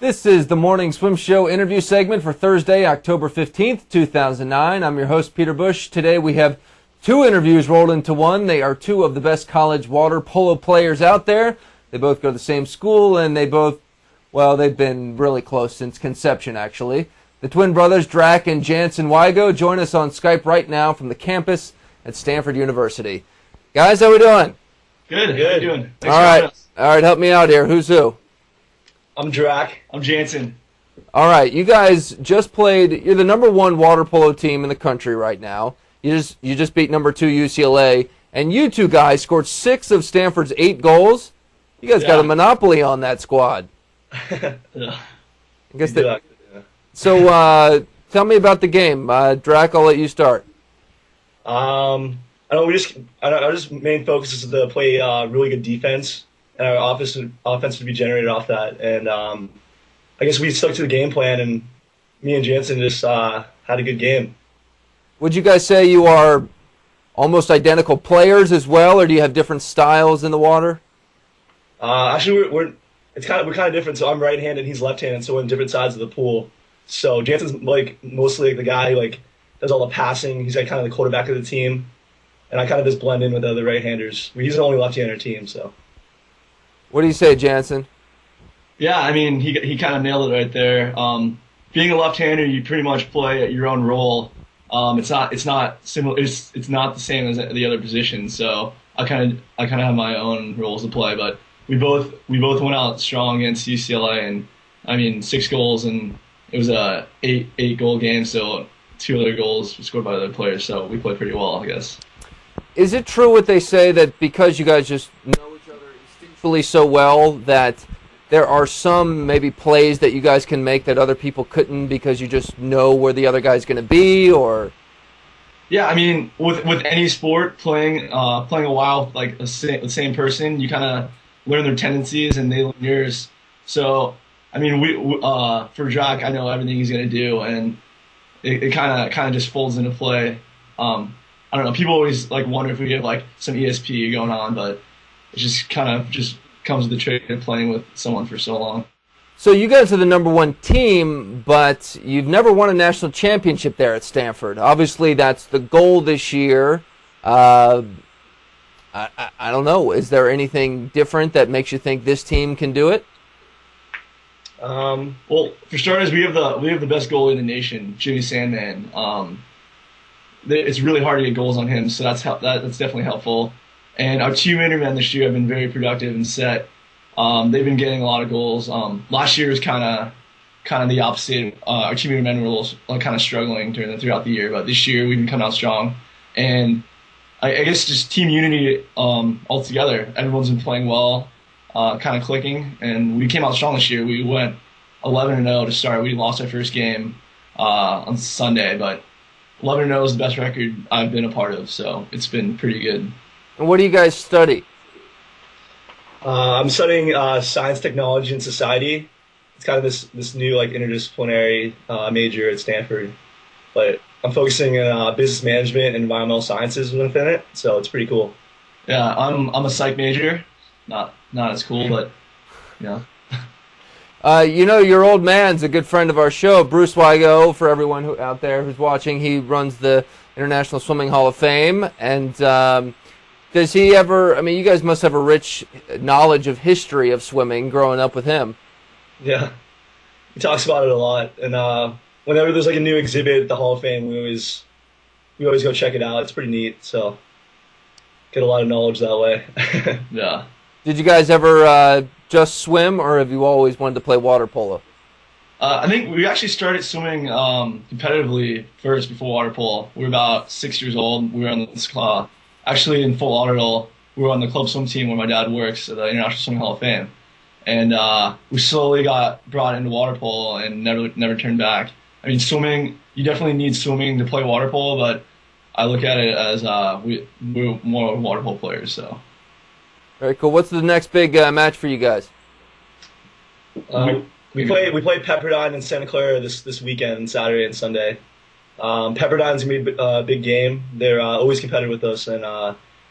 This is the Morning Swim Show interview segment for Thursday, October 15th, 2009. I'm your host, Peter Bush. Today we have two interviews rolled into one. They are two of the best college water polo players out there. They both go to the same school, and they've been really close since conception, actually. The twin brothers, Drac and Janson Wigo, join us on Skype right now from the campus at Stanford University. Guys, how we doing? Good. How you doing? Thanks All for having right. us. All right, help me out here. Who's who? I'm Drac. I'm Janson. All right, you guys just played. You're the number one water polo team in the country right now. You just beat number 2 UCLA, and you two guys scored 6 of Stanford's 8 goals. You guys got a monopoly on that squad. Yeah. I guess that. So tell me about the game, Drac. I'll let you start. Our main focus is to play really good defense, and our offense to be generated off that. And I guess we stuck to the game plan, and me and Janson just had a good game. Would you guys say you are almost identical players as well, or do you have different styles in the water? Actually, we're kind of different. So I'm right-handed, he's left-handed, so we're on different sides of the pool. So Janson's mostly the guy who does all the passing. He's kind of the quarterback of the team, and I kind of just blend in with the other right-handers. He's the only lefty on our team, so. What do you say, Janson? Yeah, I mean, he kind of nailed it right there. Being a left-hander, you pretty much play your own role. It's not similar. It's not the same as the other positions. So I kind of have my own roles to play. But we both went out strong against UCLA, and I mean 6 goals, and it was a 8 goal game. So 2 other goals were scored by other players. So we played pretty well, I guess. Is it true what they say that because you guys just know each other instinctually so well that there are some maybe plays that you guys can make that other people couldn't because you just know where the other guy's going to be? Or yeah, I mean, with any sport, playing a while like the same person, you kind of learn their tendencies and they learn yours. So I mean, we for Drac, I know everything he's going to do, and it kind of just folds into play. I don't know. People always wonder if we have some ESP going on, but it just kind of comes with the trick of playing with someone for so long. So you guys are the number 1 team, but you've never won a national championship there at Stanford. Obviously, that's the goal this year. I don't know. Is there anything different that makes you think this team can do it? Well, for starters, we have the best goalie in the nation, Jimmy Sandman. It's really hard to get goals on him, so that's definitely helpful. And our 2 men this year have been very productive and set. They've been getting a lot of goals. Last year was kind of the opposite. Our 2 men were kind of struggling throughout the year, but this year we've been coming out strong. And I guess just team unity altogether. Everyone's been playing well, kind of clicking, and we came out strong this year. We went 11-0 to start. We lost our first game on Sunday, but 11-0 is the best record I've been a part of, so it's been pretty good. And what do you guys study? I'm studying science, technology, and society. It's kind of this new interdisciplinary major at Stanford, but I'm focusing on business management and environmental sciences within it, so it's pretty cool. Yeah, I'm a psych major, not as cool, but yeah. Your old man's a good friend of our show, Bruce Wigo. For everyone out there who's watching, he runs the International Swimming Hall of Fame, and does he ever? I mean, you guys must have a rich knowledge of history of swimming growing up with him. Yeah, he talks about it a lot, and whenever there's a new exhibit at the Hall of Fame, we always go check it out. It's pretty neat, so get a lot of knowledge that way. Yeah. Did you guys ever just swim, or have you always wanted to play water polo? I think we actually started swimming competitively first before water polo. We were about 6 years old. We were on this actually in Fort Lauderdale. We were on the club swim team where my dad works at the International Swimming Hall of Fame, and we slowly got brought into water polo and never turned back. I mean, swimming, you definitely need swimming to play water polo, but I look at it as we're more water polo players. So. Very cool. What's the next big match for you guys? We play Pepperdine and Santa Clara this weekend, Saturday and Sunday. Pepperdine's gonna be a big game. They're always competitive with us, and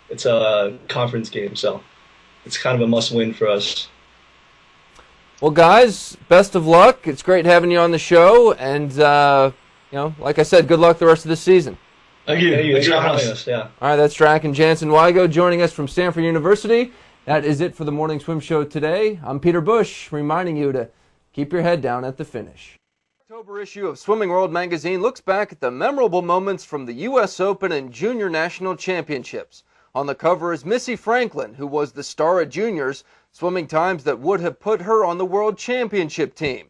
it's a conference game, so it's kind of a must-win for us. Well, guys, best of luck. It's great having you on the show, and like I said, good luck the rest of the season. Thank you. Thanks for having us. Yeah. All right, that's Drac and Janson Wigo joining us from Stanford University. That is it for the morning swim show today. I'm Peter Bush, reminding you to keep your head down at the finish. The October issue of Swimming World magazine looks back at the memorable moments from the U.S. Open and Junior National Championships. On the cover is Missy Franklin, who was the star at juniors, swimming times that would have put her on the World Championship team.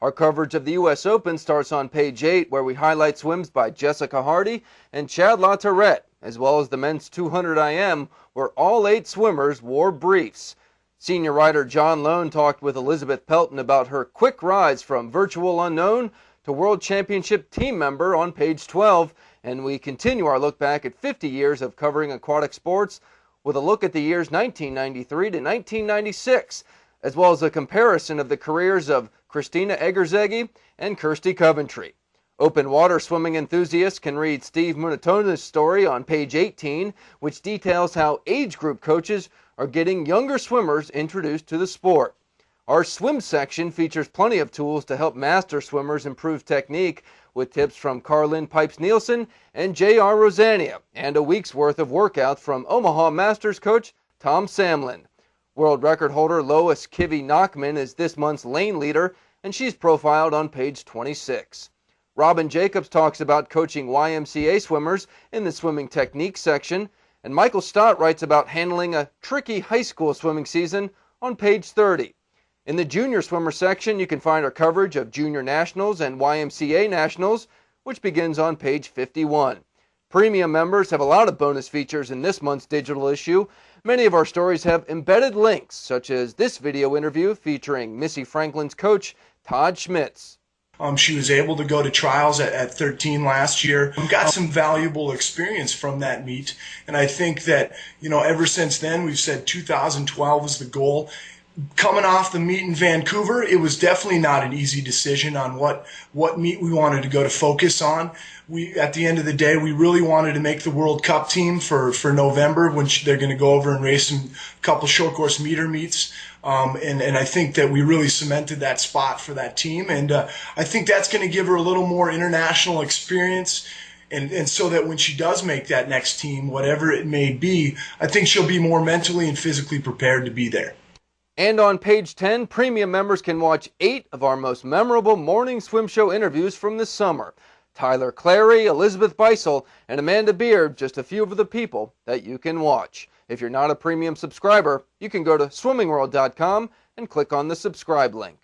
Our coverage of the U.S. Open starts on page 8, where we highlight swims by Jessica Hardy and Chad LaTourette, as well as the men's 200 IM, where all 8 swimmers wore briefs. Senior writer John Lone talked with Elizabeth Pelton about her quick rise from virtual unknown to World Championship team member on page 12, and we continue our look back at 50 years of covering aquatic sports with a look at the years 1993 to 1996, as well as a comparison of the careers of Christina Egerzegi and Kirsty Coventry. Open water swimming enthusiasts can read Steve Munatona's story on page 18, which details how age group coaches are getting younger swimmers introduced to the sport. Our swim section features plenty of tools to help master swimmers improve technique, with tips from Carlin Pipes-Nielsen and J.R. Rosania, and a week's worth of workouts from Omaha Masters coach Tom Samlin. World record holder Lois Kivi Nachman is this month's lane leader, and she's profiled on page 26. Robin Jacobs talks about coaching YMCA swimmers in the swimming technique section, and Michael Stott writes about handling a tricky high school swimming season on page 30. In the junior swimmer section, you can find our coverage of junior nationals and YMCA nationals, which begins on page 51. Premium members have a lot of bonus features in this month's digital issue. Many of our stories have embedded links, such as this video interview featuring Missy Franklin's coach, Todd Schmitz. She was able to go to trials at 13 last year. Got some valuable experience from that meet. And I think that, ever since then, we've said 2012 is the goal. Coming off the meet in Vancouver, it was definitely not an easy decision on what meet we wanted to go to focus on. At the end of the day, we really wanted to make the World Cup team for November, when they're going to go over and race a couple short course meter meets. And I think that we really cemented that spot for that team. And I think that's going to give her a little more international experience. And so that when she does make that next team, whatever it may be, I think she'll be more mentally and physically prepared to be there. And on page 10, premium members can watch 8 of our most memorable morning swim show interviews from this summer. Tyler Clary, Elizabeth Beisel, and Amanda Beard, just a few of the people that you can watch. If you're not a premium subscriber, you can go to swimmingworld.com and click on the subscribe link.